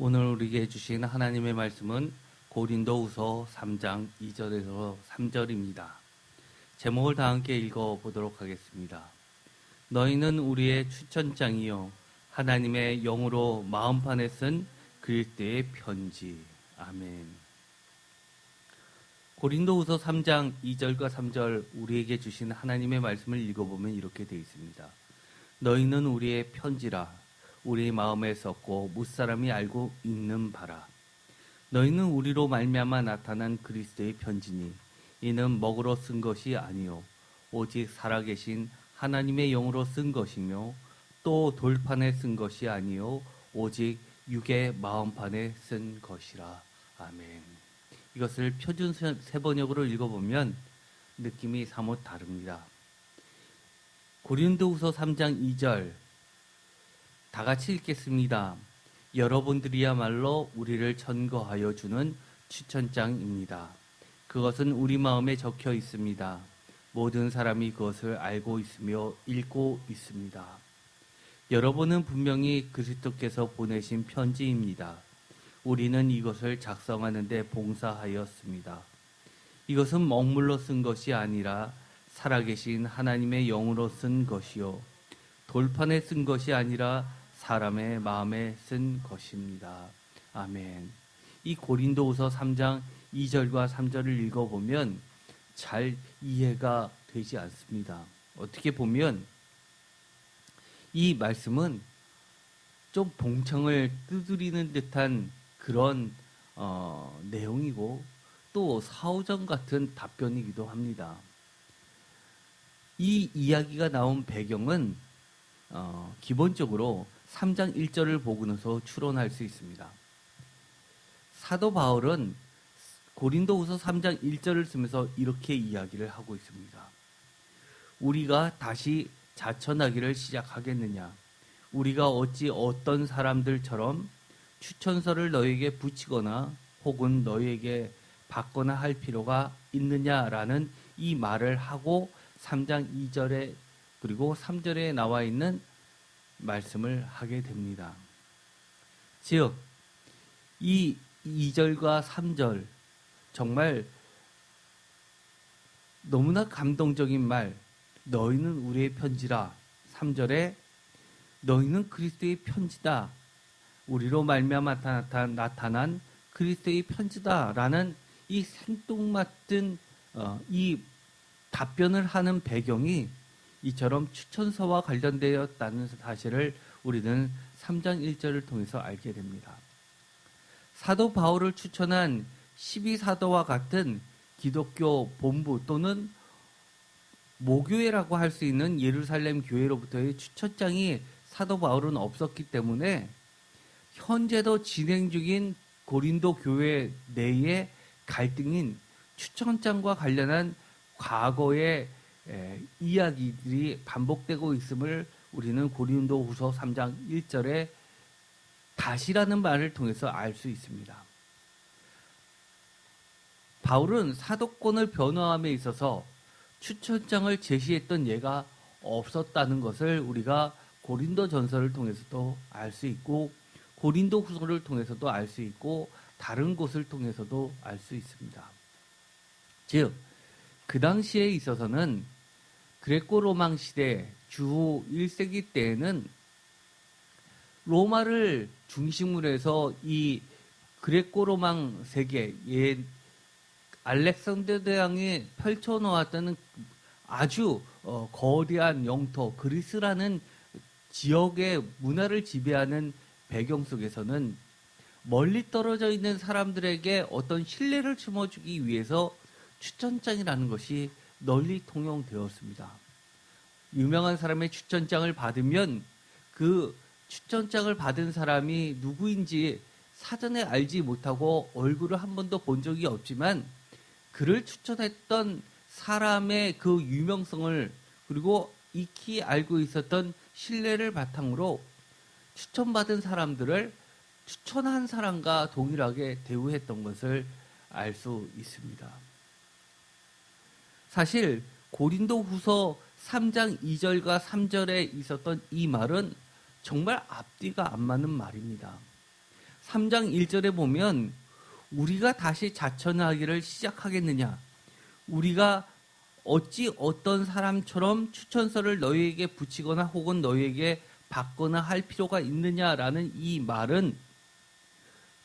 오늘 우리에게 주신 하나님의 말씀은 고린도후서 3장 2절에서 3절입니다. 제목을 다 함께 읽어보도록 하겠습니다. 너희는 우리의 추천장이요 하나님의 영으로 마음판에 쓴 그리스도의 편지. 아멘. 고린도후서 3장 2절과 3절 우리에게 주신 하나님의 말씀을 읽어보면 이렇게 되어 있습니다. 너희는 우리의 편지라 우리 마음에 썼고 무사람이 알고 있는 바라. 너희는 우리로 말미암아 나타난 그리스도의 편지니 이는 먹으로 쓴 것이 아니요 오직 살아계신 하나님의 영으로 쓴 것이며 또 돌판에 쓴 것이 아니요 오직 육의 마음판에 쓴 것이라. 아멘. 이것을 표준 세번역으로 읽어보면 느낌이 사뭇 다릅니다. 고린도후서 3장 2절 다 같이 읽겠습니다. 여러분들이야말로 우리를 천거하여 주는 추천장입니다. 그것은 우리 마음에 적혀 있습니다. 모든 사람이 그것을 알고 있으며 읽고 있습니다. 여러분은 분명히 그리스도께서 보내신 편지입니다. 우리는 이것을 작성하는 데 봉사하였습니다. 이것은 먹물로 쓴 것이 아니라 살아계신 하나님의 영으로 쓴 것이요 돌판에 쓴 것이 아니라 사람의 마음에 쓴 것입니다. 아멘. 이 고린도후서 3장 2절과 3절을 읽어보면 잘 이해가 되지 않습니다. 어떻게 보면 이 말씀은 좀 봉창을 두드리는 듯한 그런 내용이고 또 사후전 같은 답변이기도 합니다. 이 이야기가 나온 배경은 기본적으로 3장 1절을 보고서 추론할 수 있습니다. 사도 바울은 고린도후서 3장 1절을 쓰면서 이렇게 이야기를 하고 있습니다. 우리가 다시 자천하기를 시작하겠느냐? 우리가 어찌 어떤 사람들처럼 추천서를 너에게 붙이거나 혹은 너에게 받거나 할 필요가 있느냐라는 이 말을 하고 3장 2절에 그리고 3절에 나와 있는 말씀을 하게 됩니다. 즉, 이 2절과 3절 정말 너무나 감동적인 말, 너희는 우리의 편지라. 3절에 너희는 그리스도의 편지다. 우리로 말미암아 나타난 그리스도의 편지다라는 이 생뚱맞은 이 답변을 하는 배경이 이처럼 추천서와 관련되었다는 사실을 우리는 3장 1절을 통해서 알게 됩니다. 사도 바울을 추천한 12사도와 같은 기독교 본부 또는 모교회라고 할 수 있는 예루살렘 교회로부터의 추천장이 사도 바울은 없었기 때문에 현재도 진행 중인 고린도 교회 내의 갈등인 추천장과 관련한 과거의 이야기들이 반복되고 있음을 우리는 고린도후서 3장 1절에 다시라는 말을 통해서 알 수 있습니다. 바울은 사도권을 변호함에 있어서 추천장을 제시했던 예가 없었다는 것을 우리가 고린도전서를 통해서도 알 수 있고 고린도후서를 통해서도 알 수 있고 다른 곳을 통해서도 알 수 있습니다. 즉, 그 당시에 있어서는 그레코-로망 시대 주후 1세기 때에는 로마를 중심으로 해서 이 그레코-로망 세계, 알렉산더 대왕이 펼쳐놓았던 아주 거대한 영토, 그리스라는 지역의 문화를 지배하는 배경 속에서는 멀리 떨어져 있는 사람들에게 어떤 신뢰를 심어주기 위해서 추천장이라는 것이 널리 통용되었습니다. 유명한 사람의 추천장을 받으면 그 추천장을 받은 사람이 누구인지 사전에 알지 못하고 얼굴을 한 번도 본 적이 없지만 그를 추천했던 사람의 그 유명성을 그리고 익히 알고 있었던 신뢰를 바탕으로 추천받은 사람들을 추천한 사람과 동일하게 대우했던 것을 알 수 있습니다. 사실 고린도후서 3장 2절과 3절에 있었던 이 말은 정말 앞뒤가 안 맞는 말입니다. 3장 1절에 보면 우리가 다시 자천하기를 시작하겠느냐? 우리가 어찌 어떤 사람처럼 추천서를 너희에게 붙이거나 혹은 너희에게 받거나 할 필요가 있느냐라는 이 말은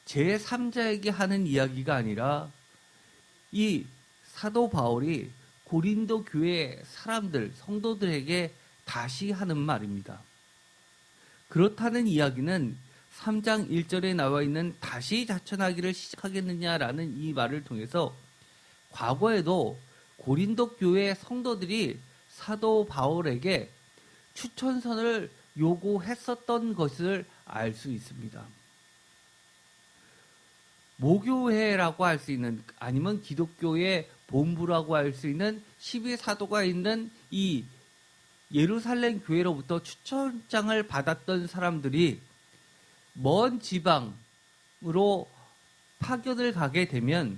제3자에게 하는 이야기가 아니라 이 사도 바울이 고린도 교회 사람들, 성도들에게 다시 하는 말입니다. 그렇다는 이야기는 3장 1절에 나와 있는 다시 자천하기를 시작하겠느냐라는 이 말을 통해서 과거에도 고린도 교회 성도들이 사도 바울에게 추천선을 요구했었던 것을 알 수 있습니다. 모교회라고 할 수 있는, 아니면 기독교의 본부라고 할 수 있는 12사도가 있는 이 예루살렘 교회로부터 추천장을 받았던 사람들이 먼 지방으로 파견을 가게 되면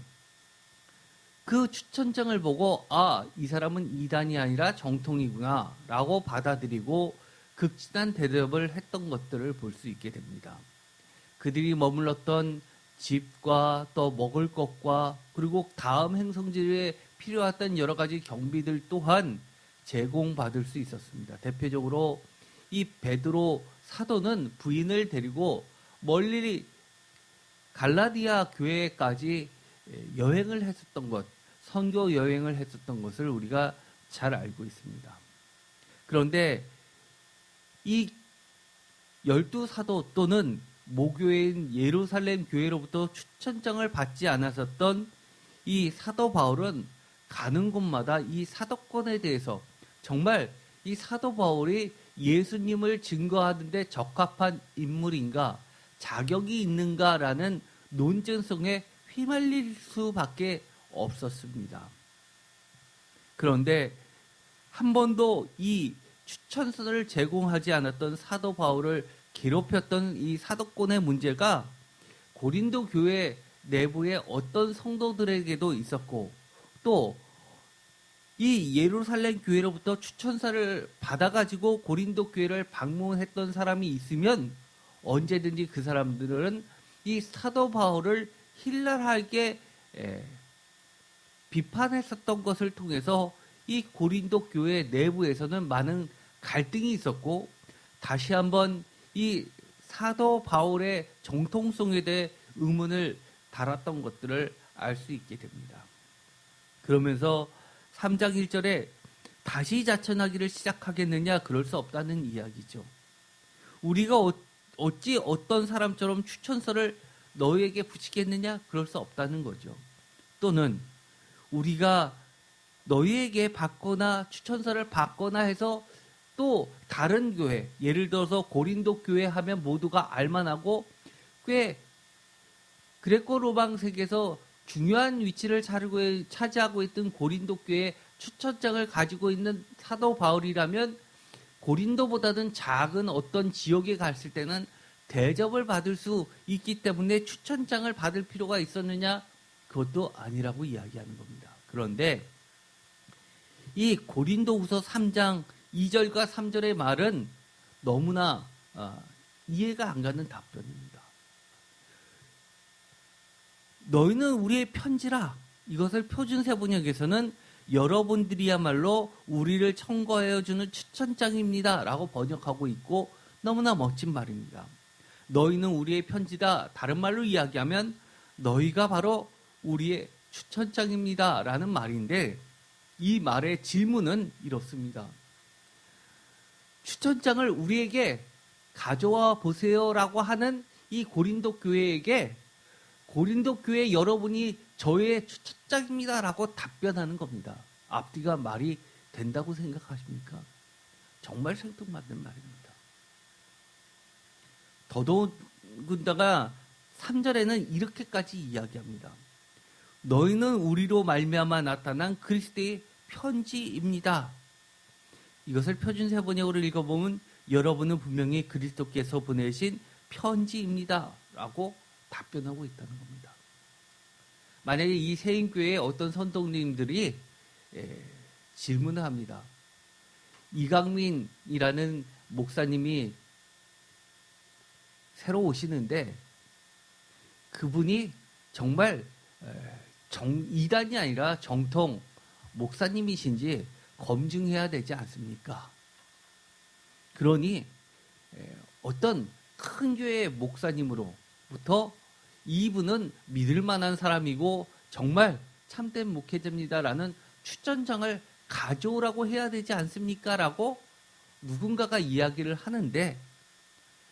그 추천장을 보고 이 사람은 이단이 아니라 정통이구나 라고 받아들이고 극진한 대접을 했던 것들을 볼 수 있게 됩니다. 그들이 머물렀던 집과 또 먹을 것과 그리고 다음 행성지에 필요했던 여러 가지 경비들 또한 제공받을 수 있었습니다. 대표적으로 이 베드로 사도는 부인을 데리고 멀리 갈라디아 교회까지 여행을 했었던 것, 선교 여행을 했었던 것을 우리가 잘 알고 있습니다. 그런데 이 12사도 또는 모교회인 예루살렘 교회로부터 추천장을 받지 않았었던 이 사도 바울은 가는 곳마다 이 사도권에 대해서 정말 이 사도 바울이 예수님을 증거하는데 적합한 인물인가, 자격이 있는가라는 논쟁성에 휘말릴 수밖에 없었습니다. 그런데 한 번도 이 추천서를 제공하지 않았던 사도 바울을 괴롭혔던 이 사도권의 문제가 고린도 교회 내부의 어떤 성도들에게도 있었고, 또 이 예루살렘 교회로부터 추천사를 받아가지고 고린도 교회를 방문했던 사람이 있으면 언제든지 그 사람들은 이 사도 바울을 힐날하게 비판했었던 것을 통해서 이 고린도 교회 내부에서는 많은 갈등이 있었고, 다시 한번 이 사도 바울의 정통성에 대해 의문을 달았던 것들을 알 수 있게 됩니다. 그러면서 3장 1절에 다시 자천하기를 시작하겠느냐? 그럴 수 없다는 이야기죠. 우리가 어찌 어떤 사람처럼 추천서를 너희에게 붙이겠느냐? 그럴 수 없다는 거죠. 또는 우리가 너희에게 받거나 추천서를 받거나 해서 또 다른 교회, 예를 들어서 고린도 교회 하면 모두가 알만하고 꽤 그레코 로망 세계에서 중요한 위치를 차지하고 있던 고린도 교회 추천장을 가지고 있는 사도 바울이라면 고린도보다는 작은 어떤 지역에 갔을 때는 대접을 받을 수 있기 때문에 추천장을 받을 필요가 있었느냐? 그것도 아니라고 이야기하는 겁니다. 그런데 이 고린도후서 3장 2절과 3절의 말은 너무나 이해가 안 가는 답변입니다. 너희는 우리의 편지라. 이것을 표준세 번역에서는 여러분들이야말로 우리를 청거해주는 추천장입니다 라고 번역하고 있고, 너무나 멋진 말입니다. 너희는 우리의 편지다. 다른 말로 이야기하면 너희가 바로 우리의 추천장입니다 라는 말인데, 이 말의 질문은 이렇습니다. 추천장을 우리에게 가져와 보세요라고 하는 이 고린도 교회에게 고린도 교회 여러분이 저의 추천장입니다라고 답변하는 겁니다. 앞뒤가 말이 된다고 생각하십니까? 정말 생뚱맞는 말입니다. 더더군다나 3절에는 이렇게까지 이야기합니다. 너희는 우리로 말미암아 나타난 그리스도의 편지입니다. 이것을 표준세 번역으로 읽어보면 여러분은 분명히 그리스도께서 보내신 편지입니다 라고 답변하고 있다는 겁니다. 만약에 이 세인교회의 어떤 선동님들이 질문을 합니다. 이강민이라는 목사님이 새로 오시는데 그분이 정말 이단이 아니라 정통 목사님이신지 검증해야 되지 않습니까? 그러니 어떤 큰 교회의 목사님으로부터 이분은 믿을 만한 사람이고 정말 참된 목회자입니다라는 추천장을 가져오라고 해야 되지 않습니까? 라고 누군가가 이야기를 하는데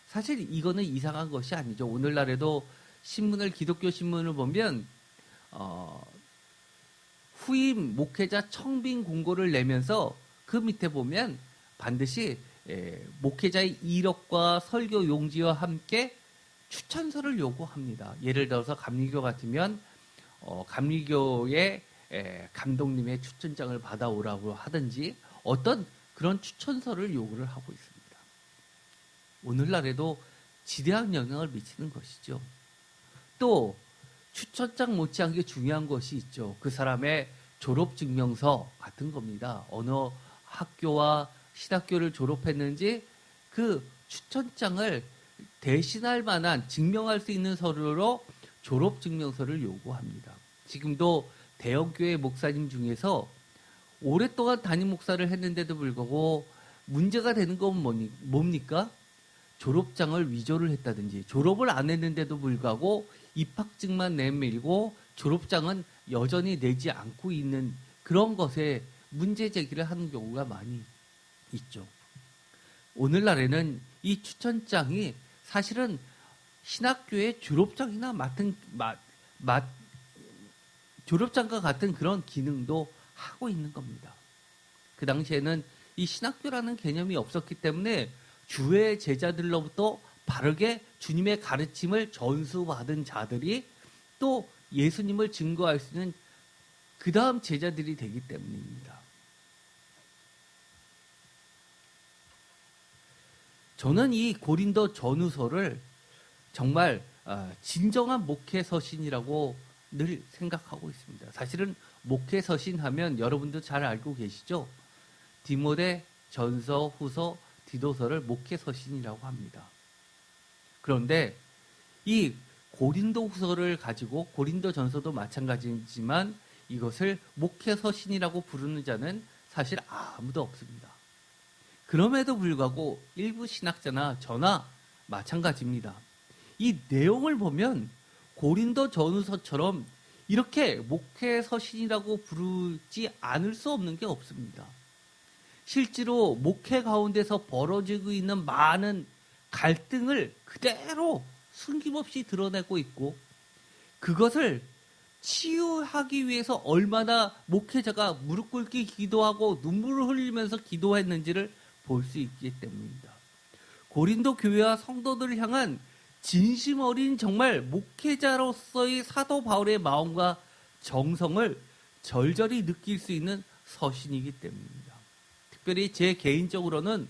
사실 이거는 이상한 것이 아니죠. 오늘날에도 기독교 신문을 보면 후임 목회자 청빙 공고를 내면서 그 밑에 보면 반드시 목회자의 이력과 설교 용지와 함께 추천서를 요구합니다. 예를 들어서 감리교 같으면 감리교의 감독님의 추천장을 받아오라고 하든지 어떤 그런 추천서를 요구를 하고 있습니다. 오늘날에도 지대한 영향을 미치는 것이죠. 또 추천장 못지않게 중요한 것이 있죠. 그 사람의 졸업증명서 같은 겁니다. 어느 학교와 신학교를 졸업했는지 그 추천장을 대신할 만한 증명할 수 있는 서류로 졸업증명서를 요구합니다. 지금도 대형교회 목사님 중에서 오랫동안 담임 목사를 했는데도 불구하고 문제가 되는 건 뭡니까? 졸업장을 위조를 했다든지 졸업을 안 했는데도 불구하고 입학증만 내밀고 졸업장은 여전히 내지 않고 있는 그런 것에 문제 제기를 하는 경우가 많이 있죠. 오늘날에는 이 추천장이 사실은 신학교의 졸업장이나 졸업장과 같은 그런 기능도 하고 있는 겁니다. 그 당시에는 이 신학교라는 개념이 없었기 때문에 주의 제자들로부터 바르게 주님의 가르침을 전수받은 자들이 또 예수님을 증거할 수 있는 그 다음 제자들이 되기 때문입니다. 저는 이 고린도 전후서를 정말 진정한 목회서신이라고 늘 생각하고 있습니다. 사실은 목회서신 하면 여러분도 잘 알고 계시죠? 디모데 전서, 후서, 디도서를 목회서신이라고 합니다. 그런데 이 고린도 후서를 가지고 고린도 전서도 마찬가지지만 이것을 목회서신이라고 부르는 자는 사실 아무도 없습니다. 그럼에도 불구하고 일부 신학자나 저나 마찬가지입니다. 이 내용을 보면 고린도 전후서처럼 이렇게 목회서신이라고 부르지 않을 수 없는 게 없습니다. 실제로 목회 가운데서 벌어지고 있는 많은 갈등을 그대로 숨김없이 드러내고 있고 그것을 치유하기 위해서 얼마나 목회자가 무릎 꿇기 기도하고 눈물을 흘리면서 기도했는지를 볼 수 있기 때문입니다. 고린도 교회와 성도들을 향한 진심 어린 정말 목회자로서의 사도 바울의 마음과 정성을 절절히 느낄 수 있는 서신이기 때문입니다. 특별히 제 개인적으로는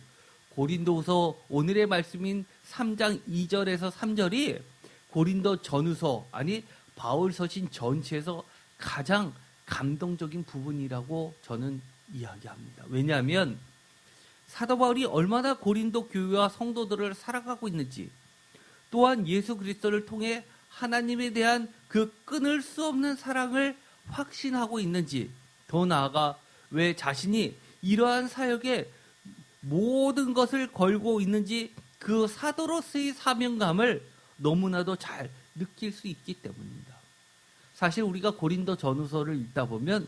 고린도후서 오늘의 말씀인 3장 2절에서 3절이 고린도 전후서 아니 바울 서신 전체에서 가장 감동적인 부분이라고 저는 이야기합니다. 왜냐하면 사도 바울이 얼마나 고린도 교회와 성도들을 사랑하고 있는지 또한 예수 그리스도를 통해 하나님에 대한 그 끊을 수 없는 사랑을 확신하고 있는지 더 나아가 왜 자신이 이러한 사역에 모든 것을 걸고 있는지 그 사도로서의 사명감을 너무나도 잘 느낄 수 있기 때문입니다. 사실 우리가 고린도 전후서를 읽다 보면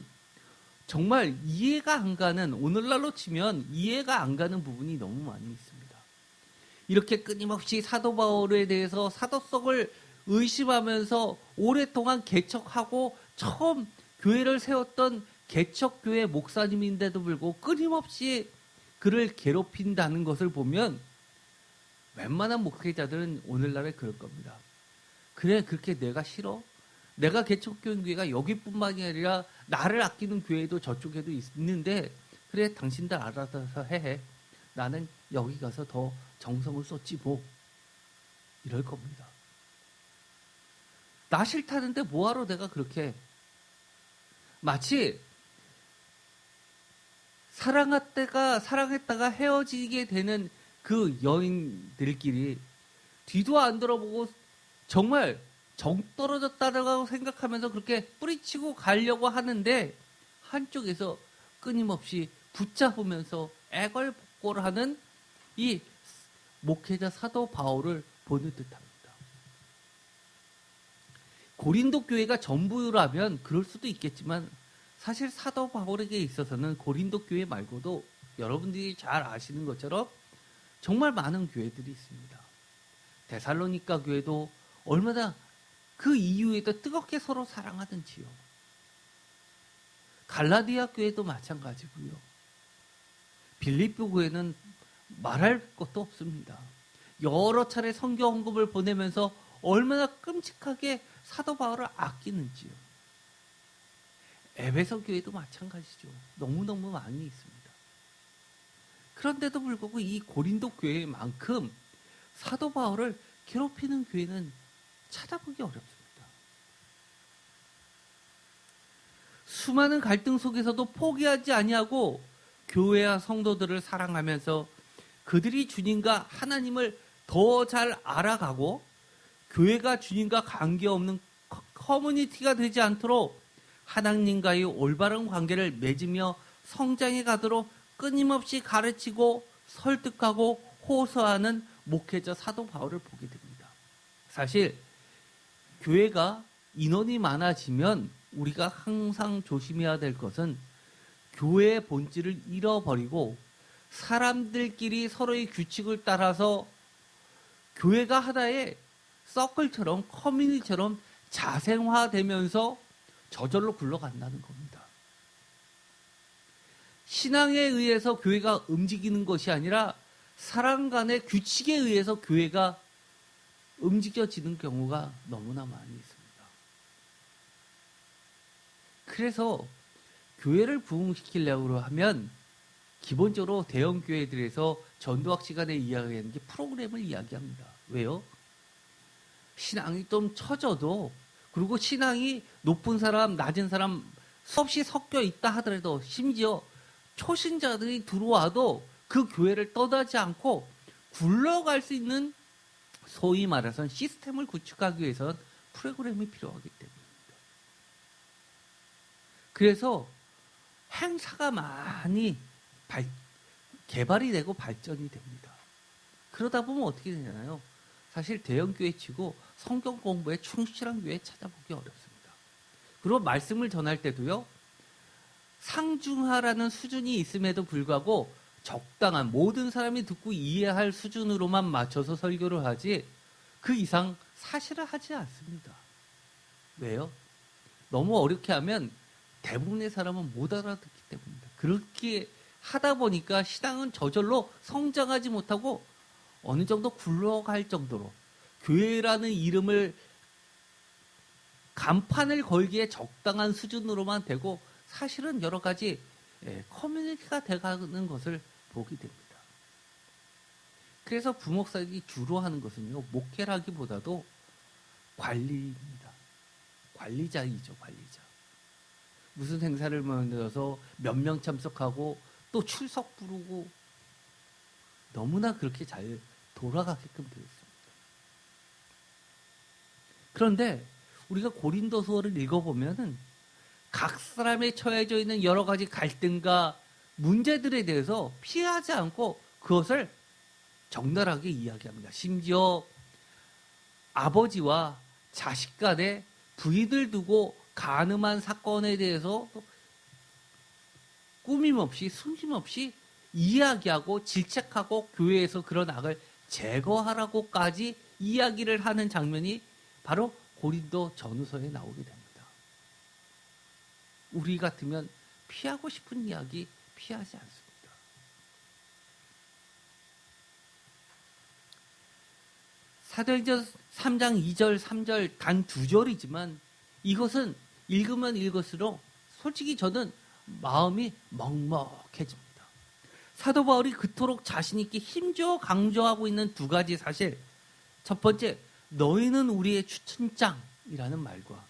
정말 이해가 안 가는 오늘날로 치면 이해가 안 가는 부분이 너무 많이 있습니다. 이렇게 끊임없이 사도 바울에 대해서 사도성을 의심하면서 오랫동안 개척하고 처음 교회를 세웠던 개척교회 목사님인데도 불구하고 끊임없이 그를 괴롭힌다는 것을 보면 웬만한 목회자들은 오늘날에 그럴 겁니다. 그래 그렇게 내가 싫어? 내가 개척교회가 여기뿐만이 아니라 나를 아끼는 교회도 저쪽에도 있는데 그래 당신들 알아서 해. 나는 여기 가서 더 정성을 쏟지 뭐. 이럴 겁니다. 나 싫다는데 뭐하러 내가 그렇게 마치 사랑했다가 헤어지게 되는 그 여인들끼리 뒤도 안 돌아보고 정말 정 떨어졌다라고 생각하면서 그렇게 뿌리치고 가려고 하는데 한쪽에서 끊임없이 붙잡으면서 애걸복걸하는 이 목회자 사도 바울을 보는 듯합니다. 고린도 교회가 전부라면 그럴 수도 있겠지만 사실 사도 바울에게 있어서는 고린도 교회 말고도 여러분들이 잘 아시는 것처럼 정말 많은 교회들이 있습니다. 데살로니가 교회도 얼마나 그 이후에도 뜨겁게 서로 사랑하던지요. 갈라디아 교회도 마찬가지고요. 빌립보 교회는 말할 것도 없습니다. 여러 차례 성경 언급을 보내면서 얼마나 끔찍하게 사도 바울을 아끼는지요. 에베소 교회도 마찬가지죠. 너무너무 많이 있습니다. 그런데도 불구하고 이 고린도 교회만큼 사도 바울을 괴롭히는 교회는 찾아보기 어렵습니다. 수많은 갈등 속에서도 포기하지 아니하고 교회와 성도들을 사랑하면서 그들이 주님과 하나님을 더 잘 알아가고 교회가 주님과 관계없는 커뮤니티가 되지 않도록 하나님과의 올바른 관계를 맺으며 성장해 가도록 끊임없이 가르치고 설득하고 호소하는 목회자 사도 바울을 보게 됩니다. 사실 교회가 인원이 많아지면 우리가 항상 조심해야 될 것은 교회의 본질을 잃어버리고 사람들끼리 서로의 규칙을 따라서 교회가 하나의 서클처럼 커뮤니티처럼 자생화되면서 저절로 굴러간다는 겁니다. 신앙에 의해서 교회가 움직이는 것이 아니라 사람 간의 규칙에 의해서 교회가 움직여지는 경우가 너무나 많이 있습니다. 그래서 교회를 부흥시키려고 하면 기본적으로 대형 교회들에서 전도학 시간에 이야기하는 게 프로그램을 이야기합니다. 왜요? 신앙이 좀 처져도 그리고 신앙이 높은 사람, 낮은 사람 수없이 섞여 있다 하더라도 심지어 초신자들이 들어와도 그 교회를 떠나지 않고 굴러갈 수 있는 소위 말해서 시스템을 구축하기 위해서는 프로그램이 필요하기 때문입니다. 그래서 행사가 많이 개발이 되고 발전이 됩니다. 그러다 보면 어떻게 되냐요? 사실 대형 교회 치고 성경 공부에 충실한 교회 찾아보기 어렵습니다. 그리고 말씀을 전할 때도요. 상중하라는 수준이 있음에도 불구하고 적당한 모든 사람이 듣고 이해할 수준으로만 맞춰서 설교를 하지 그 이상 사실을 하지 않습니다. 왜요? 너무 어렵게 하면 대부분의 사람은 못 알아듣기 때문입니다. 그렇게 하다 보니까 신앙은 저절로 성장하지 못하고 어느 정도 굴러갈 정도로 교회라는 이름을 간판을 걸기에 적당한 수준으로만 되고 사실은 여러 가지 커뮤니티가 돼가는 것을 보게 됩니다. 그래서 부목사들이 주로 하는 것은요. 목회라기보다도 관리입니다. 관리자이죠. 관리자. 무슨 행사를 만들어서 몇 명 참석하고 또 출석 부르고 너무나 그렇게 잘 돌아가게끔 되어 있습니다. 그런데 우리가 고린도서를 읽어보면은 각 사람에 처해져 있는 여러 가지 갈등과 문제들에 대해서 피하지 않고 그것을 적나라하게 이야기합니다. 심지어 아버지와 자식 간에 부인을 두고 간음한 사건에 대해서 꾸밈없이 숨김없이 이야기하고 질책하고 교회에서 그런 악을 제거하라고까지 이야기를 하는 장면이 바로 고린도 전후서에 나오게 됩니다. 우리 같으면 피하고 싶은 이야기 피하지 않습니다. 사도행전 3장 2절 3절 단 2절이지만 이것은 읽으면 읽을수록 솔직히 저는 마음이 먹먹해집니다. 사도 바울이 그토록 자신 있게 힘주어 강조하고 있는 두 가지 사실. 첫 번째, 너희는 우리의 추천장이라는 말과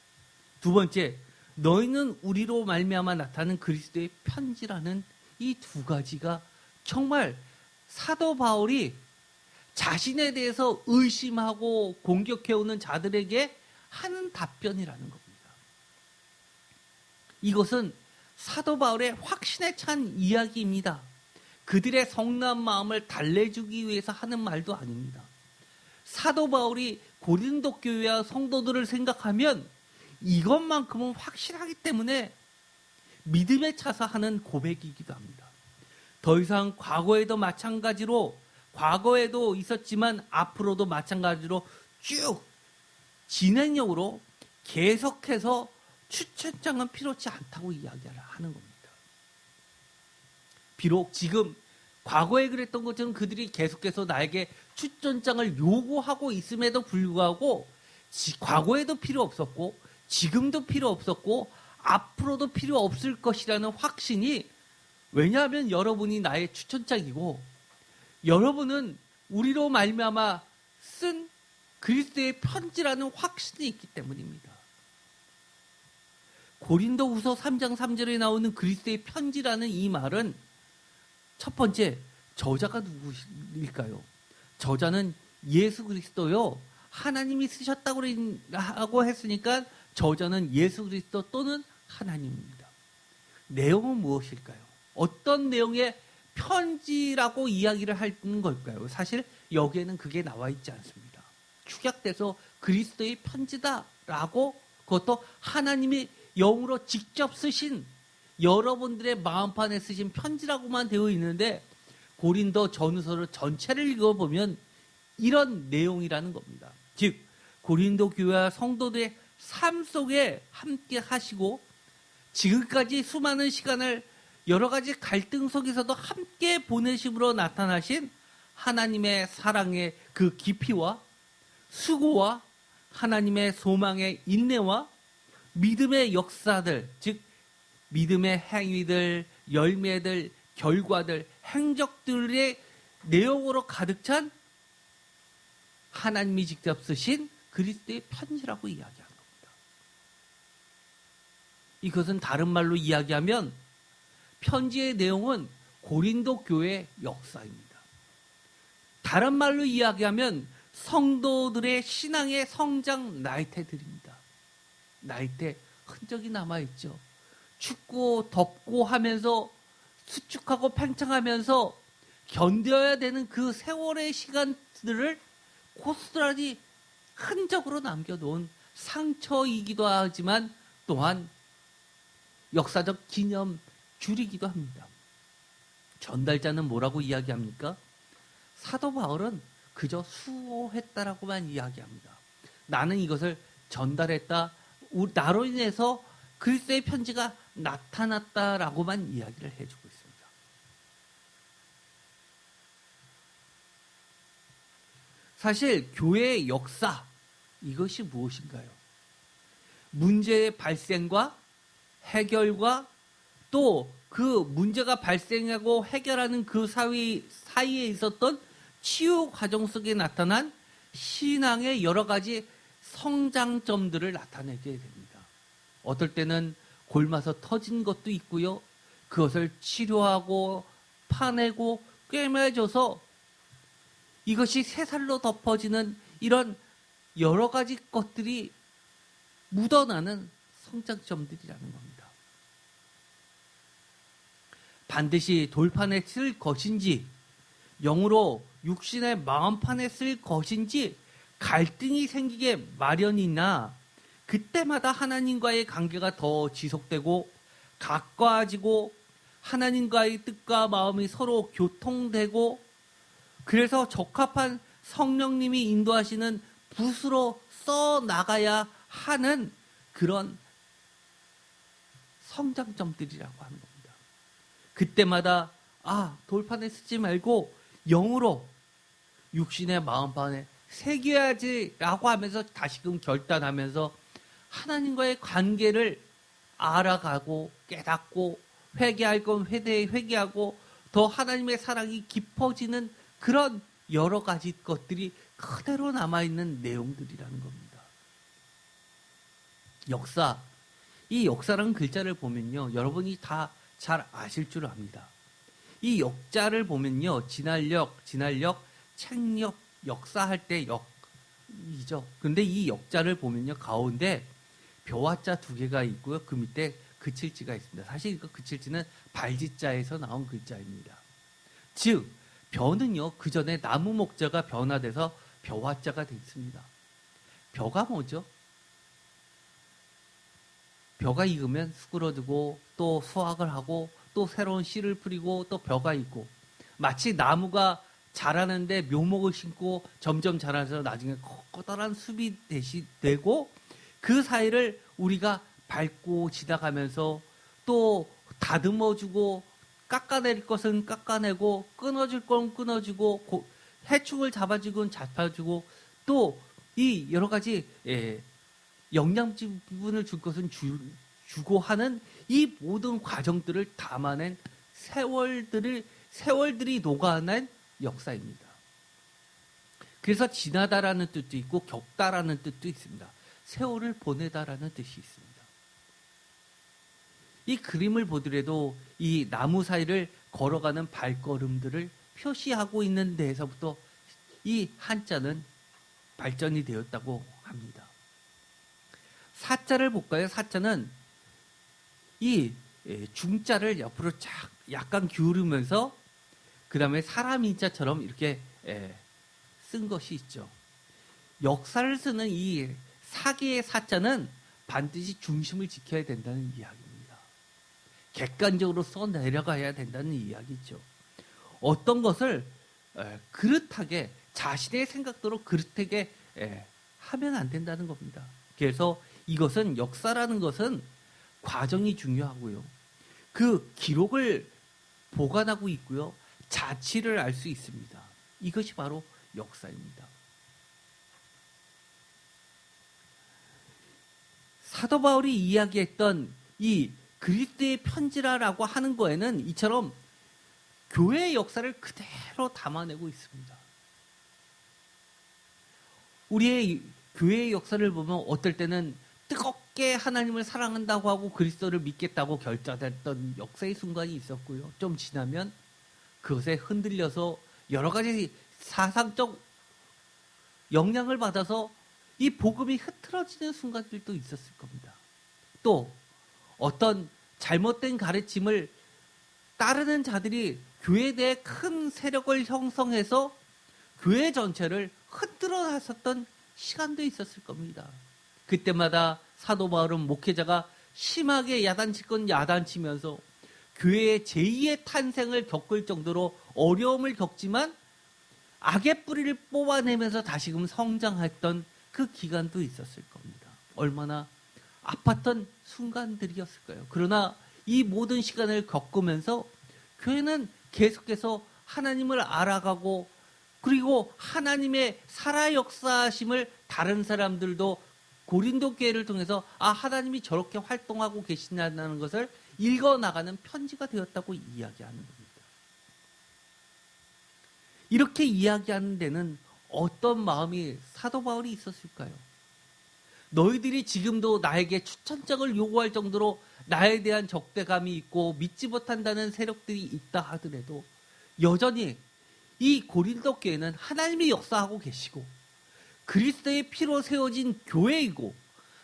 두 번째, 너희는 우리로 말미암아 나타나는 그리스도의 편지라는 이 두 가지가 정말 사도 바울이 자신에 대해서 의심하고 공격해오는 자들에게 하는 답변이라는 겁니다. 이것은 사도 바울의 확신에 찬 이야기입니다. 그들의 성난 마음을 달래주기 위해서 하는 말도 아닙니다. 사도 바울이 고린도 교회와 성도들을 생각하면 이것만큼은 확실하기 때문에 믿음에 차서 하는 고백이기도 합니다. 더 이상 과거에도 마찬가지로, 과거에도 있었지만 앞으로도 마찬가지로 쭉 진행형으로 계속해서 추천장은 필요치 않다고 이야기하는 겁니다. 비록 지금 과거에 그랬던 것처럼 그들이 계속해서 나에게 추천장을 요구하고 있음에도 불구하고 과거에도 필요 없었고 지금도 필요 없었고 앞으로도 필요 없을 것이라는 확신이, 왜냐하면 여러분이 나의 추천장이고 여러분은 우리로 말미암아 쓴 그리스도의 편지라는 확신이 있기 때문입니다. 고린도후서 3장 3절에 나오는 그리스도의 편지라는 이 말은 첫 번째, 저자가 누구일까요? 저자는 예수 그리스도요. 하나님이 쓰셨다고 하고 했으니까 저자는 예수 그리스도 또는 하나님입니다. 내용은 무엇일까요? 어떤 내용의 편지라고 이야기를 하는 걸까요? 사실 여기에는 그게 나와 있지 않습니다. 축약돼서 그리스도의 편지다라고, 그것도 하나님이 영으로 직접 쓰신, 여러분들의 마음판에 쓰신 편지라고만 되어 있는데 고린도 전후서를 전체를 읽어보면 이런 내용이라는 겁니다. 즉 고린도 교회와 성도들의 삶 속에 함께 하시고 지금까지 수많은 시간을 여러 가지 갈등 속에서도 함께 보내심으로 나타나신 하나님의 사랑의 그 깊이와 수고와 하나님의 소망의 인내와 믿음의 역사들, 즉 믿음의 행위들, 열매들, 결과들, 행적들의 내용으로 가득 찬 하나님이 직접 쓰신 그리스도의 편지라고 이야기한 겁니다. 이것은 다른 말로 이야기하면 편지의 내용은 고린도 교회의 역사입니다. 다른 말로 이야기하면 성도들의 신앙의 성장 나이테들입니다. 나이테 흔적이 남아있죠. 춥고 덥고 하면서 수축하고 팽창하면서 견뎌야 되는 그 세월의 시간들을 고스란히 흔적으로 남겨놓은 상처이기도 하지만 또한 역사적 기념줄이기도 합니다. 전달자는 뭐라고 이야기합니까? 사도 바울은 그저 수호했다라고만 이야기합니다. 나는 이것을 전달했다, 나로 인해서 그리스도의 편지가 나타났다라고만 이야기를 해주고 있습니다. 사실 교회의 역사, 이것이 무엇인가요? 문제의 발생과 해결과 또 그 문제가 발생하고 해결하는 그 사이에 있었던 치유 과정 속에 나타난 신앙의 여러 가지 성장점들을 나타내게 됩니다. 어떨 때는 골마서 터진 것도 있고요. 그것을 치료하고 파내고 꿰매줘서 이것이 새살로 덮어지는 이런 여러 가지 것들이 묻어나는 성장점들이라는 겁니다. 반드시 돌판에 쓸 것인지 영으로 육신의 마음판에 쓸 것인지 갈등이 생기게 마련이나 그때마다 하나님과의 관계가 더 지속되고 가까워지고 하나님과의 뜻과 마음이 서로 교통되고 그래서 적합한 성령님이 인도하시는 붓으로 써나가야 하는 그런 성장점들이라고 하는 겁니다. 그때마다 돌판에 쓰지 말고 영으로 육신의 마음판에 새겨야지라고 하면서 다시금 결단하면서 하나님과의 관계를 알아가고 깨닫고 회개할 건 회개하고 더 하나님의 사랑이 깊어지는 그런 여러 가지 것들이 그대로 남아있는 내용들이라는 겁니다. 역사, 이 역사라는 글자를 보면요, 여러분이 다 잘 아실 줄 압니다. 이 역자를 보면요, 진할력, 책력, 역사할 때 역자이죠. 그런데 이 역자를 보면요, 가운데 벼와자 두 개가 있고요. 그 밑에 그칠지가 있습니다. 사실 그 그칠지는 발지자에서 나온 글자입니다. 즉 벼는요, 그 전에 나무 목자가 변화돼서 벼와자가 됐습니다. 벼가 뭐죠? 벼가 익으면 수그러들고 또 수확을 하고 또 새로운 씨를 뿌리고 또 벼가 있고, 마치 나무가 자라는데 묘목을 심고 점점 자라서 나중에 커다란 숲이 되고, 그 사이를 우리가 밟고 지나가면서 또 다듬어주고, 깎아낼 것은 깎아내고, 끊어줄 건 끊어주고, 해충을 잡아주고 잡아주고, 또 이 여러 가지 영양분을 줄 것은 주고 하는 이 모든 과정들을 담아낸 세월들이 녹아낸 역사입니다. 그래서 지나다라는 뜻도 있고 겪다라는 뜻도 있습니다. 세월을 보내다라는 뜻이 있습니다. 이 그림을 보더라도 이 나무 사이를 걸어가는 발걸음들을 표시하고 있는 데에서부터 이 한자는 발전이 되었다고 합니다. 사자를 볼까요? 사자는 이 중자를 옆으로 약간 기울이면서 그 다음에 사람 인자처럼 이렇게 쓴 것이 있죠. 역사를 쓰는 이 사기의 사자는 반드시 중심을 지켜야 된다는 이야기입니다. 객관적으로 써내려가야 된다는 이야기죠. 어떤 것을 그릇하게 자신의 생각대로 그릇하게 하면 안 된다는 겁니다. 그래서 이것은 역사라는 것은 과정이 중요하고요. 그 기록을 보관하고 있고요. 자취를 알 수 있습니다. 이것이 바로 역사입니다. 사도 바울이 이야기했던 이 그리스도의 편지라고 하는 거에는 이처럼 교회의 역사를 그대로 담아내고 있습니다. 우리의 교회의 역사를 보면 어떨 때는 뜨겁게 하나님을 사랑한다고 하고 그리스도를 믿겠다고 결정했던 역사의 순간이 있었고요. 좀 지나면 그것에 흔들려서 여러 가지 사상적 영향을 받아서 이 복음이 흐트러지는 순간들도 있었을 겁니다. 또 어떤 잘못된 가르침을 따르는 자들이 교회에 대해 큰 세력을 형성해서 교회 전체를 흔들어 놨었던 시간도 있었을 겁니다. 그때마다 사도 바울은 목회자가 심하게 야단칠 건 야단치면서 교회의 제2의 탄생을 겪을 정도로 어려움을 겪지만 악의 뿌리를 뽑아내면서 다시금 성장했던 그 기간도 있었을 겁니다. 얼마나 아팠던 순간들이었을까요? 그러나 이 모든 시간을 겪으면서 교회는 계속해서 하나님을 알아가고, 그리고 하나님의 살아 역사하심을 다른 사람들도 고린도 교회를 통해서 하나님이 저렇게 활동하고 계신다는 것을 읽어나가는 편지가 되었다고 이야기하는 겁니다. 이렇게 이야기하는 데는 어떤 마음이 사도 바울이 있었을까요? 너희들이 지금도 나에게 추천장을 요구할 정도로 나에 대한 적대감이 있고 믿지 못한다는 세력들이 있다 하더라도 여전히 이 고린도 교회는 하나님이 역사하고 계시고 그리스도의 피로 세워진 교회이고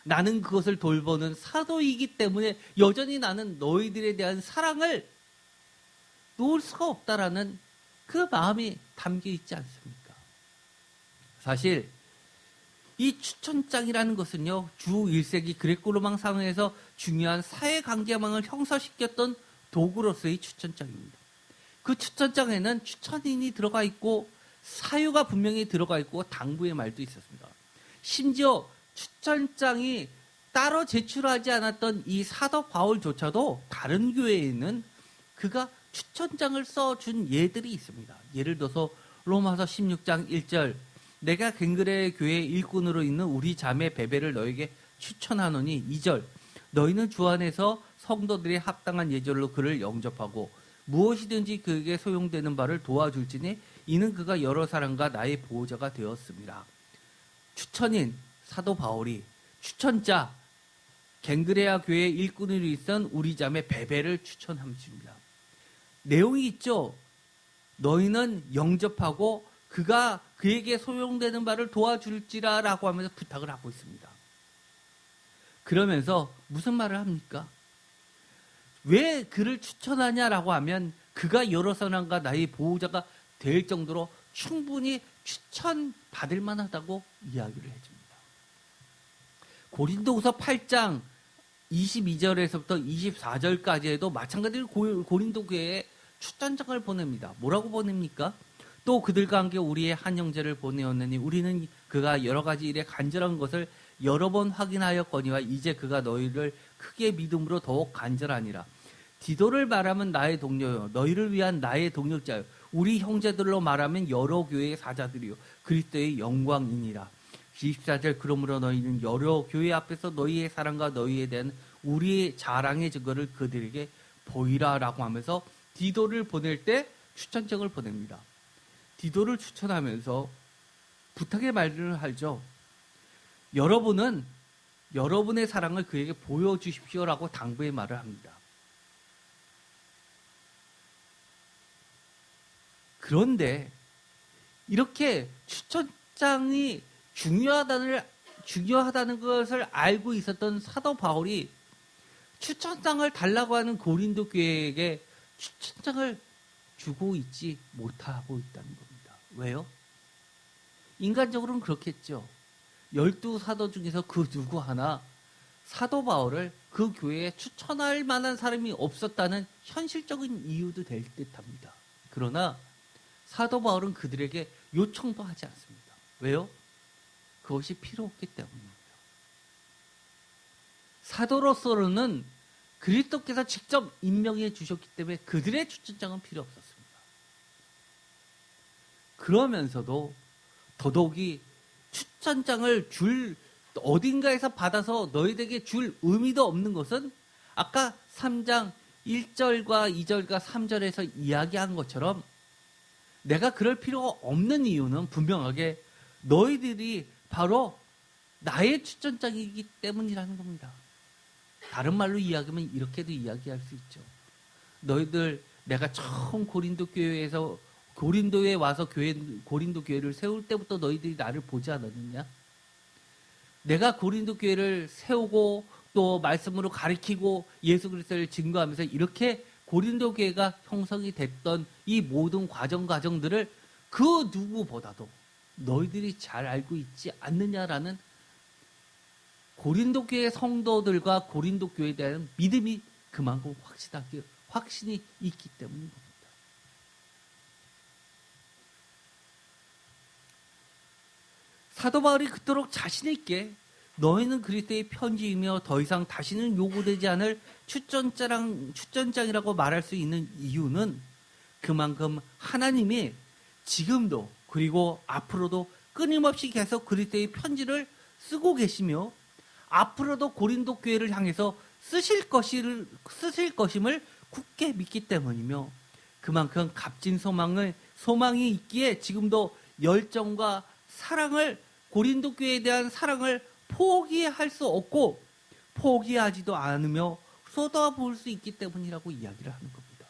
나는 그것을 돌보는 사도이기 때문에 여전히 나는 너희들에 대한 사랑을 놓을 수가 없다라는 그 마음이 담겨 있지 않습니까? 사실 이 추천장이라는 것은요, 주 1세기 그레코로망 사회에서 중요한 사회관계망을 형성시켰던 도구로서의 추천장입니다. 그 추천장에는 추천인이 들어가 있고 사유가 분명히 들어가 있고 당부의 말도 있었습니다. 심지어 추천장이 따로 제출하지 않았던 이 사도 바울조차도 다른 교회에는 그가 추천장을 써준 예들이 있습니다. 예를 들어서 로마서 16장 1절 내가 갱그레 교회 일꾼으로 있는 우리 자매 베베를 너에게 추천하노니 2절 너희는 주 안에서 성도들의 합당한 예절로 그를 영접하고 무엇이든지 그에게 소용되는 바를 도와줄지니 이는 그가 여러 사람과 나의 보호자가 되었습니다. 추천인 사도 바울이 추천자 갱그레아 교회 일꾼으로 있던 우리 자매 베베를 내용이 있죠. 너희는 영접하고 그가 그에게 소용되는 바를 도와줄지라라고 하면서 부탁을 하고 있습니다. 그러면서 무슨 말을 합니까? 왜 그를 추천하냐라고 하면 그가 여러 사람과 나의 보호자가 될 정도로 충분히 추천받을 만하다고 이야기를 해줍니다. 고린도후서 8장 22절에서부터 24절까지에도 마찬가지로 고린도 교회에 추천장을 보냅니다. 뭐라고 보냅니까? 또 그들과 함께 우리의 한 형제를 보내었느니 우리는 그가 여러 가지 일에 간절한 것을 여러 번 확인하였거니와 이제 그가 너희를 크게 믿음으로 더욱 간절하니라. 디도를 말하면 나의 동료요 너희를 위한 나의 동력자요 우리 형제들로 말하면 여러 교회의 사자들이요 그리스도의 영광이니라. 24절 그러므로 너희는 여러 교회 앞에서 너희의 사랑과 너희에 대한 우리의 자랑의 증거를 그들에게 보이라 라고 하면서 디도를 보낼 때 추천장을 보냅니다. 디도를 추천하면서 부탁의 말을 하죠. 여러분은 여러분의 사랑을 그에게 보여주십시오라고 당부의 말을 합니다. 그런데 이렇게 추천장이 중요하다는 것을 알고 있었던 사도 바울이 추천장을 달라고 하는 고린도 교회에게 추천장을 주고 있지 못하고 있다는 겁니다. 왜요? 인간적으로는 그렇겠죠. 12사도 중에서 그 누구 하나 사도 바울을 그 교회에 추천할 만한 사람이 없었다는 현실적인 이유도 될 듯합니다. 그러나 사도 바울은 그들에게 요청도 하지 않습니다. 왜요? 그것이 필요 없기 때문입니다. 사도로서는 그리스도께서 직접 임명해 주셨기 때문에 그들의 추천장은 필요 없었습니다. 그러면서도 더더욱이 추천장을 어딘가에서 받아서 너희들에게 줄 의미도 없는 것은 아까 3장 1절과 2절과 3절에서 이야기한 것처럼 내가 그럴 필요가 없는 이유는 분명하게 너희들이 바로 나의 추천장이기 때문이라는 겁니다. 다른 말로 이야기하면 이렇게도 이야기할 수 있죠. 너희들 내가 처음 고린도에 와서 고린도 교회를 세울 때부터 너희들이 나를 보지 않았느냐? 내가 고린도 교회를 세우고 또 말씀으로 가르치고 예수 그리스도를 증거하면서 이렇게 고린도 교회가 형성이 됐던 이 모든 과정들을 그 누구보다도 너희들이 잘 알고 있지 않느냐라는 고린도 교회 성도들과 고린도 교회에 대한 믿음이 그만큼 확신이 있기 때문입니다. 사도 바울이 그토록 자신 있게 너희는 그리스도의 편지이며 더 이상 다시는 요구되지 않을 추천장이라고 말할 수 있는 이유는 그만큼 하나님이 지금도 그리고 앞으로도 끊임없이 계속 그리스도의 편지를 쓰고 계시며 앞으로도 고린도 교회를 향해서 쓰실 것임을 굳게 믿기 때문이며 그만큼 값진 소망이 있기에 지금도 열정과 사랑을 고린도 교회에 대한 사랑을 포기할 수 없고 포기하지도 않으며 쏟아부을 수 있기 때문이라고 이야기를 하는 겁니다.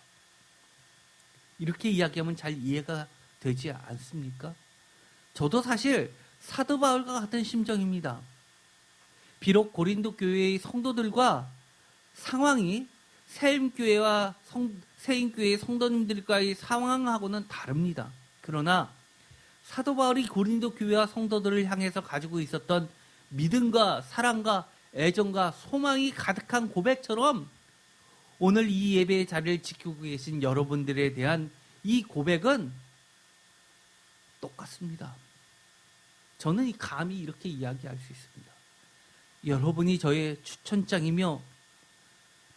이렇게 이야기하면 잘 이해가 되지 않습니까? 저도 사실 사도 바울과 같은 심정입니다. 비록 고린도 교회의 성도들과 상황이 세임교회의 성도님들과의 상황하고는 다릅니다. 그러나 사도 바울이 고린도 교회와 성도들을 향해서 가지고 있었던 믿음과 사랑과 애정과 소망이 가득한 고백처럼 오늘 이 예배의 자리를 지키고 계신 여러분들에 대한 이 고백은 똑같습니다. 저는 감히 이렇게 이야기할 수 있습니다. 여러분이 저의 추천장이며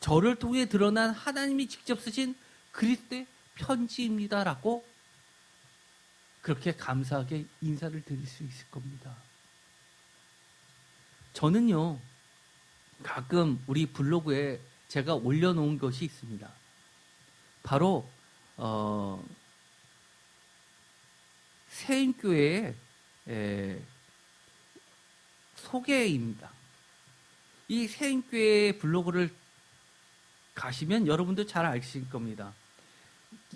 저를 통해 드러난 하나님이 직접 쓰신 그리스도의 편지입니다라고 그렇게 감사하게 인사를 드릴 수 있을 겁니다. 저는요, 가끔 우리 블로그에 제가 올려놓은 것이 있습니다. 바로 세인교회의 소개입니다. 이 세인교회 블로그를 가시면 여러분도 잘 아실 겁니다.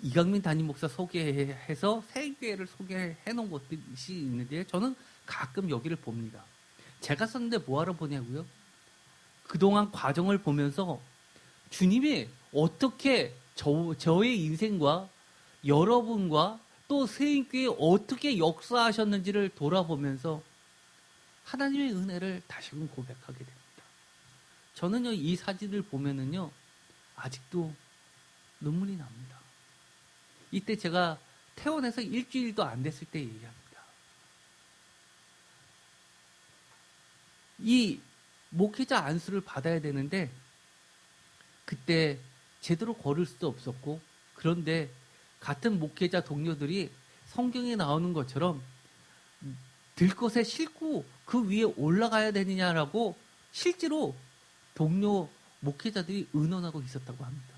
이강민 담임 목사 소개해서 세인교회를 소개해 놓은 것들이 있는데 저는 가끔 여기를 봅니다. 제가 썼는데 뭐하러 보냐고요? 그동안 과정을 보면서 주님이 어떻게 저의 인생과 여러분과 또 세인교회에 어떻게 역사하셨는지를 돌아보면서 하나님의 은혜를 다시금 고백하게 됩니다. 저는요, 이 사진을 보면은요, 아직도 눈물이 납니다. 이때 제가 퇴원해서 일주일도 안 됐을 때 얘기합니다. 이 목회자 안수를 받아야 되는데 그때 제대로 걸을 수도 없었고, 그런데 같은 목회자 동료들이 성경에 나오는 것처럼 들것에 싣고 그 위에 올라가야 되느냐라고 실제로 동료 목회자들이 의논하고 있었다고 합니다.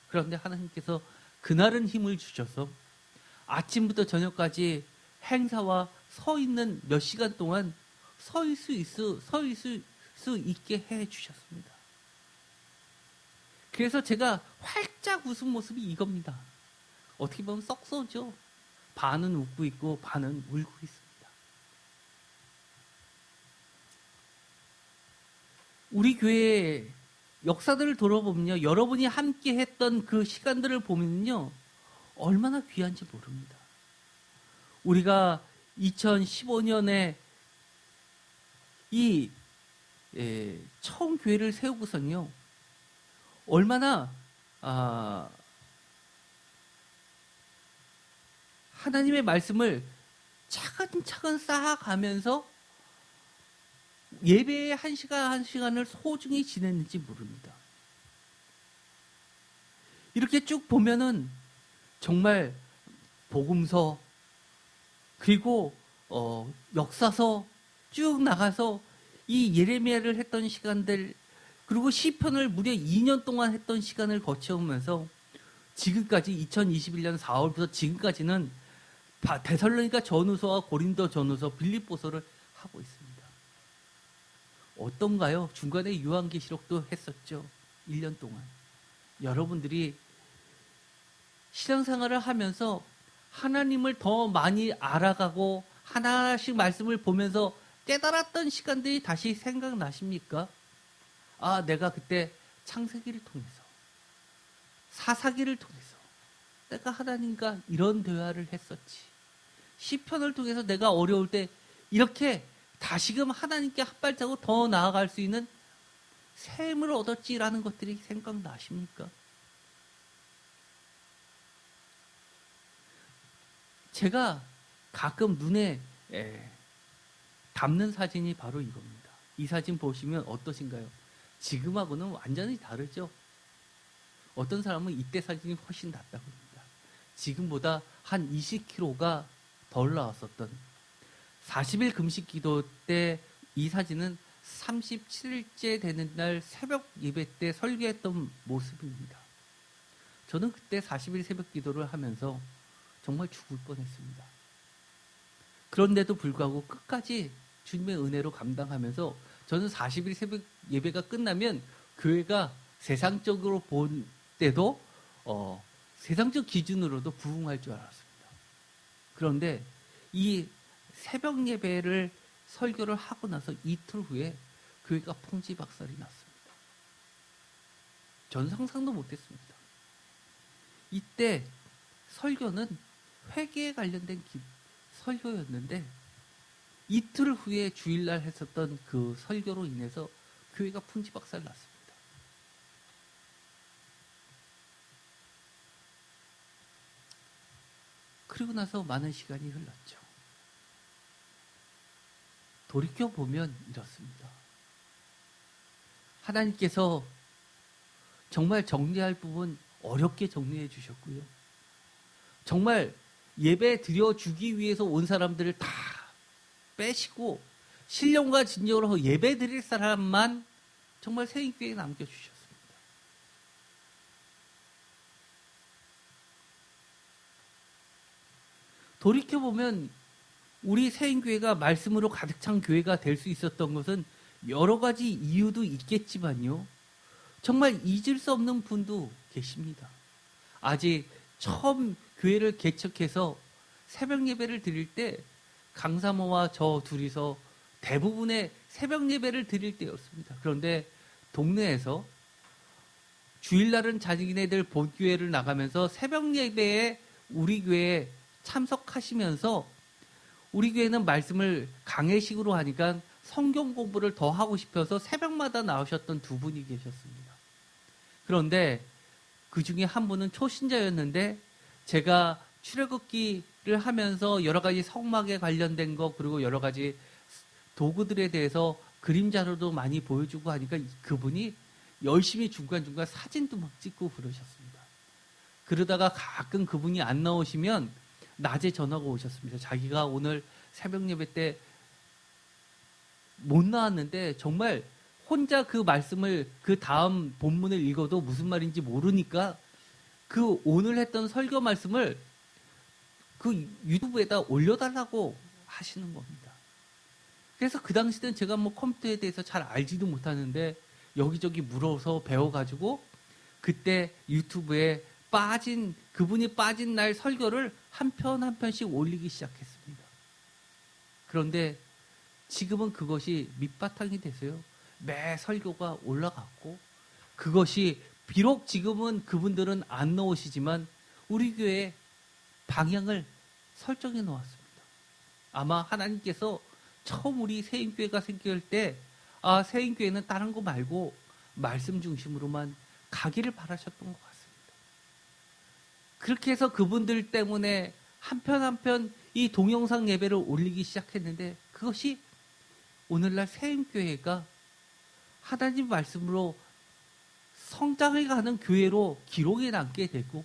그런데 하나님께서 그날은 힘을 주셔서 아침부터 저녁까지 행사와 서 있는 몇 시간 동안 서 있을 수 있게 해 주셨습니다. 그래서 제가 활짝 웃은 모습이 이겁니다. 어떻게 보면 썩소죠. 반은 웃고 있고 반은 울고 있습니다. 우리 교회의 역사들을 돌아보면요, 여러분이 함께 했던 그 시간들을 보면요, 얼마나 귀한지 모릅니다. 우리가 2015년에 이 처음 교회를 세우고선요, 얼마나 하나님의 말씀을 차근차근 쌓아가면서 예배의 한 시간 한 시간을 소중히 지냈는지 모릅니다. 이렇게 쭉 보면은 정말 복음서 그리고 역사서 쭉 나가서 이 예레미야를 했던 시간들, 그리고 시편을 무려 2년 동안 했던 시간을 거쳐오면서 지금까지 2021년 4월부터 지금까지는 데살로니가 전후서와 고린도 전후서, 빌립보서를 하고 있습니다. 어떤가요? 중간에 요한계시록도 했었죠. 1년 동안. 여러분들이 신앙생활을 하면서 하나님을 더 많이 알아가고 하나씩 말씀을 보면서 깨달았던 시간들이 다시 생각나십니까? 아, 내가 그때 창세기를 통해서, 사사기를 통해서 내가 하나님과 이런 대화를 했었지. 시편을 통해서 내가 어려울 때 이렇게 다시금 하나님께 한 발자국 더 나아갈 수 있는 샘을 얻었지라는 것들이 생각나십니까? 제가 가끔 눈에 담는 사진이 바로 이겁니다. 이 사진 보시면 어떠신가요? 지금하고는 완전히 다르죠? 어떤 사람은 이때 사진이 훨씬 낫다고 합니다. 지금보다 한 20kg가 덜 나왔었던 40일 금식 기도 때 이 사진은 37일째 되는 날 새벽 예배 때 설교했던 모습입니다. 저는 그때 40일 새벽 기도를 하면서 정말 죽을 뻔했습니다. 그런데도 불구하고 끝까지 주님의 은혜로 감당하면서 저는 40일 새벽 예배가 끝나면 교회가 세상적으로 본 때도 세상적 기준으로도 부흥할 줄 알았습니다. 그런데 이 새벽 예배를 설교를 하고 나서 이틀 후에 교회가 풍지박살이 났습니다. 전 상상도 못했습니다. 이때 설교는 회개에 관련된 설교였는데 이틀 후에 주일날 했었던 그 설교로 인해서 교회가 풍지박살 났습니다. 그리고 나서 많은 시간이 흘렀죠. 돌이켜보면 이렇습니다. 하나님께서 정말 정리할 부분 어렵게 정리해 주셨고요. 정말 예배 드려주기 위해서 온 사람들을 다 빼시고 신령과 진정으로 예배 드릴 사람만 정말 세인교회에 남겨주셨습니다. 돌이켜보면 우리 세인교회가 말씀으로 가득 찬 교회가 될 수 있었던 것은 여러 가지 이유도 있겠지만요. 정말 잊을 수 없는 분도 계십니다. 아직 처음 교회를 개척해서 새벽 예배를 드릴 때 강사모와 저 둘이서 대부분의 새벽 예배를 드릴 때였습니다. 그런데 동네에서 주일날은 자기네들 본교회를 나가면서 새벽 예배에 우리 교회에 참석하시면서 우리 교회는 말씀을 강해식으로 하니까 성경 공부를 더 하고 싶어서 새벽마다 나오셨던 두 분이 계셨습니다. 그런데 그 중에 한 분은 초신자였는데 제가 출애굽기를 하면서 여러 가지 성막에 관련된 거 그리고 여러 가지 도구들에 대해서 그림자로도 많이 보여주고 하니까 그분이 열심히 중간중간 사진도 막 찍고 그러셨습니다. 그러다가 가끔 그분이 안 나오시면 낮에 전화가 오셨습니다. 자기가 오늘 새벽 예배 때 못 나왔는데 정말 혼자 그 말씀을 그 다음 본문을 읽어도 무슨 말인지 모르니까 그 오늘 했던 설교 말씀을 그 유튜브에다 올려달라고 하시는 겁니다. 그래서 그 당시는 제가 뭐 컴퓨터에 대해서 잘 알지도 못하는데 여기저기 물어서 배워가지고 그때 유튜브에 그분이 빠진 날 설교를 한 편 한 편씩 올리기 시작했습니다. 그런데 지금은 그것이 밑바탕이 돼서요. 매 설교가 올라갔고 그것이 비록 지금은 그분들은 안 나오시지만 우리 교회의 방향을 설정해 놓았습니다. 아마 하나님께서 처음 우리 세인교회가 생길 때 세인교회는 다른 거 말고 말씀 중심으로만 가기를 바라셨던 것 같습니다. 그렇게 해서 그분들 때문에 한 편 한 편 이 동영상 예배를 올리기 시작했는데 그것이 오늘날 세인교회가 하나님 말씀으로 성장해가는 교회로 기록에 남게 되고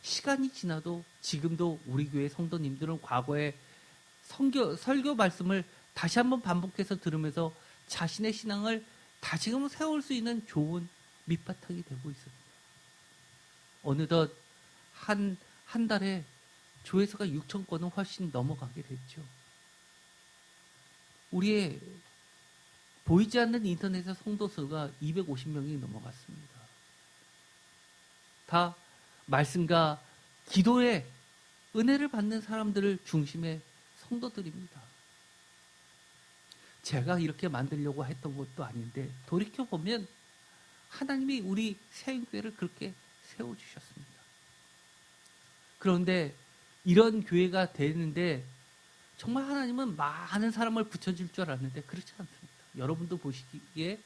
시간이 지나도 지금도 우리 교회 성도님들은 과거에 설교 말씀을 다시 한번 반복해서 들으면서 자신의 신앙을 다시금 세울 수 있는 좋은 밑바탕이 되고 있습니다. 어느덧 한 달에 조회수가 6,000건은 훨씬 넘어가게 됐죠. 우리의 보이지 않는 인터넷의 성도수가 250명이 넘어갔습니다. 다 말씀과 기도에 은혜를 받는 사람들을 중심의 성도들입니다. 제가 이렇게 만들려고 했던 것도 아닌데 돌이켜보면 하나님이 우리 세인교회를 그렇게 세워주셨습니다. 그런데 이런 교회가 되는데 정말 하나님은 많은 사람을 붙여줄 줄 알았는데 그렇지 않습니다. 여러분도 보시기에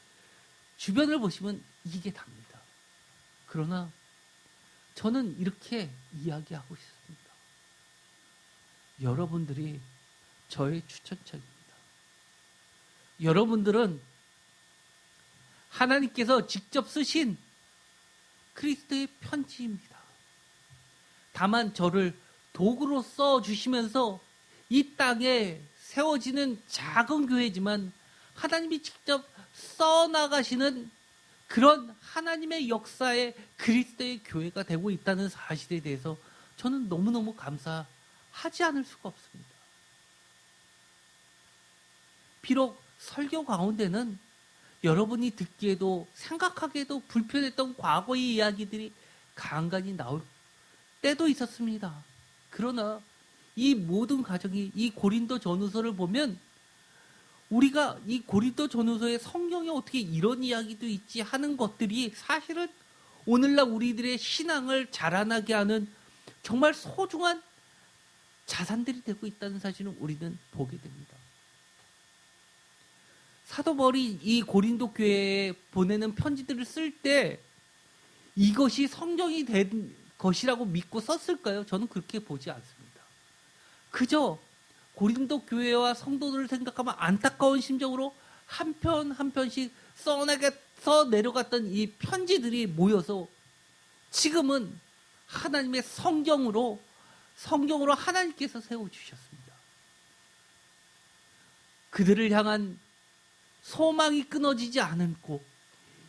주변을 보시면 이게 답니다. 그러나 저는 이렇게 이야기하고 있습니다. 여러분들이 저의 추천책입니다. 여러분들은 하나님께서 직접 쓰신 그리스도의 편지입니다. 다만 저를 도구로 써주시면서 이 땅에 세워지는 작은 교회지만 하나님이 직접 써나가시는 그런 하나님의 역사에 그리스도의 교회가 되고 있다는 사실에 대해서 저는 너무너무 감사하지 않을 수가 없습니다. 비록 설교 가운데는 여러분이 듣기에도 생각하기에도 불편했던 과거의 이야기들이 간간히 나올 때도 있었습니다. 그러나 이 모든 과정이 이 고린도 전후서를 보면 우리가 이 고린도 전후서의 성경에 어떻게 이런 이야기도 있지 하는 것들이 사실은 오늘날 우리들의 신앙을 자라나게 하는 정말 소중한 자산들이 되고 있다는 사실을 우리는 보게 됩니다. 사도 바울이 이 고린도 교회에 보내는 편지들을 쓸 때 이것이 성경이 된 것이라고 믿고 썼을까요? 저는 그렇게 보지 않습니다. 그저 고린도 교회와 성도들을 생각하면 안타까운 심정으로 한 편 한 편씩 써내서 내려갔던 이 편지들이 모여서 지금은 하나님의 성경으로 하나님께서 세워주셨습니다. 그들을 향한 소망이 끊어지지 않고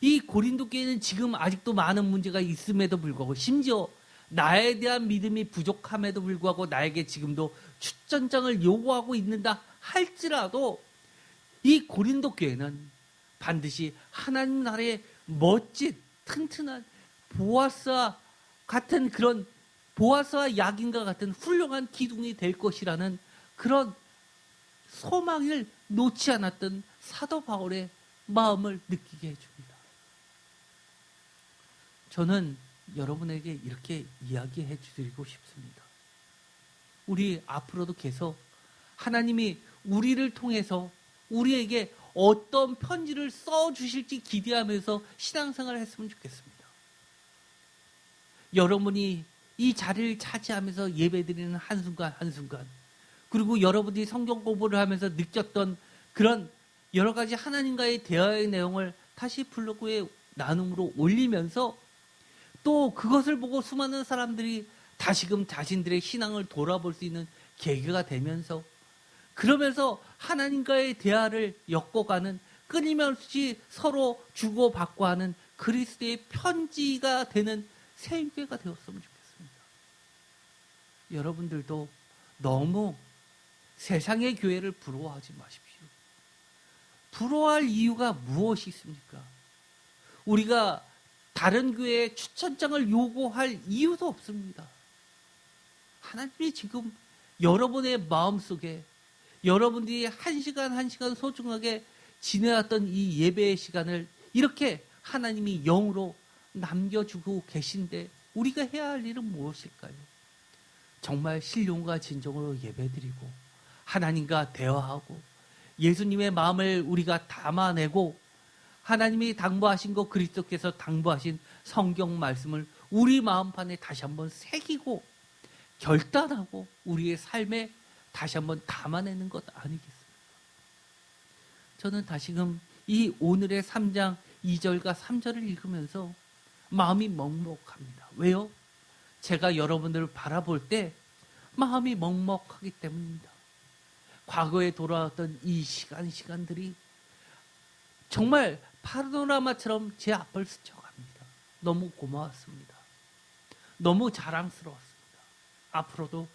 이 고린도 교회는 지금 아직도 많은 문제가 있음에도 불구하고 심지어 나에 대한 믿음이 부족함에도 불구하고 나에게 지금도 출전장을 요구하고 있는다 할지라도 이 고린도 교회는 반드시 하나님 나라의 멋진 튼튼한 보아스와 같은 그런 보아스와 야긴과 같은 훌륭한 기둥이 될 것이라는 그런 소망을 놓지 않았던 사도 바울의 마음을 느끼게 해줍니다. 저는 여러분에게 이렇게 이야기해 드리고 싶습니다. 우리 앞으로도 계속 하나님이 우리를 통해서 우리에게 어떤 편지를 써주실지 기대하면서 신앙생활을 했으면 좋겠습니다. 여러분이 이 자리를 차지하면서 예배드리는 한순간 한순간, 그리고 여러분이 성경 공부를 하면서 느꼈던 그런 여러 가지 하나님과의 대화의 내용을 다시 블로그에 나눔으로 올리면서 또 그것을 보고 수많은 사람들이 다시금 자신들의 신앙을 돌아볼 수 있는 계기가 되면서, 그러면서 하나님과의 대화를 엮어가는, 끊임없이 서로 주고받고 하는 그리스도의 편지가 되는 새임교회가 되었으면 좋겠습니다. 여러분들도 너무 세상의 교회를 부러워하지 마십시오. 부러워할 이유가 무엇이 있습니까? 우리가 다른 교회에 추천장을 요구할 이유도 없습니다. 하나님이 지금 여러분의 마음속에 여러분들이 한 시간 한 시간 소중하게 지내왔던 이 예배의 시간을 이렇게 하나님이 영으로 남겨주고 계신데 우리가 해야 할 일은 무엇일까요? 정말 신령과 진정으로 예배드리고 하나님과 대화하고 예수님의 마음을 우리가 담아내고 하나님이 당부하신 것, 그리스도께서 당부하신 성경 말씀을 우리 마음판에 다시 한번 새기고 결단하고 우리의 삶에 다시 한번 담아내는 것 아니겠습니까? 저는 다시금 이 오늘의 3장 2절과 3절을 읽으면서 마음이 먹먹합니다. 왜요? 제가 여러분들을 바라볼 때 마음이 먹먹하기 때문입니다. 과거에 돌아왔던 이 시간들이 정말 파노라마처럼 제 앞을 스쳐갑니다. 너무 고마웠습니다. 너무 자랑스러웠습니다. 앞으로도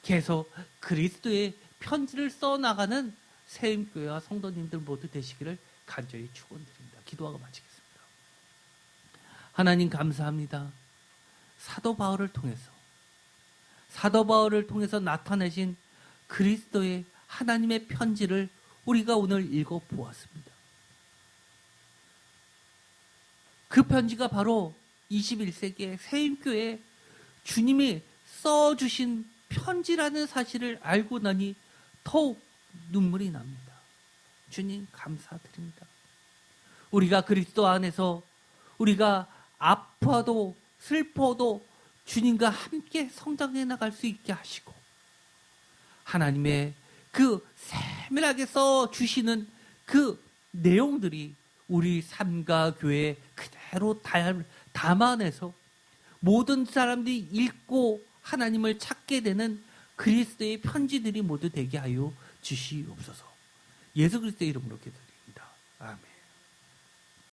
계속 그리스도의 편지를 써나가는 새임교회와 성도님들 모두 되시기를 간절히 축원드립니다. 기도하고 마치겠습니다. 하나님 감사합니다. 사도 바울을 통해서 나타내신 그리스도의 하나님의 편지를 우리가 오늘 읽어보았습니다. 그 편지가 바로 21세기의 새임교회에 주님이 써주신 편지라는 사실을 알고 나니 더욱 눈물이 납니다. 주님 감사드립니다. 우리가 그리스도 안에서 우리가 아파도 슬퍼도 주님과 함께 성장해 나갈 수 있게 하시고 하나님의 그 세밀하게 써주시는 그 내용들이 우리 삶과 교회에 그대로 담아내서 모든 사람들이 읽고 하나님을 찾게 되는 그리스도의 편지들이 모두 되게 하여 주시옵소서. 예수 그리스도의 이름으로 기도드립니다. 아멘.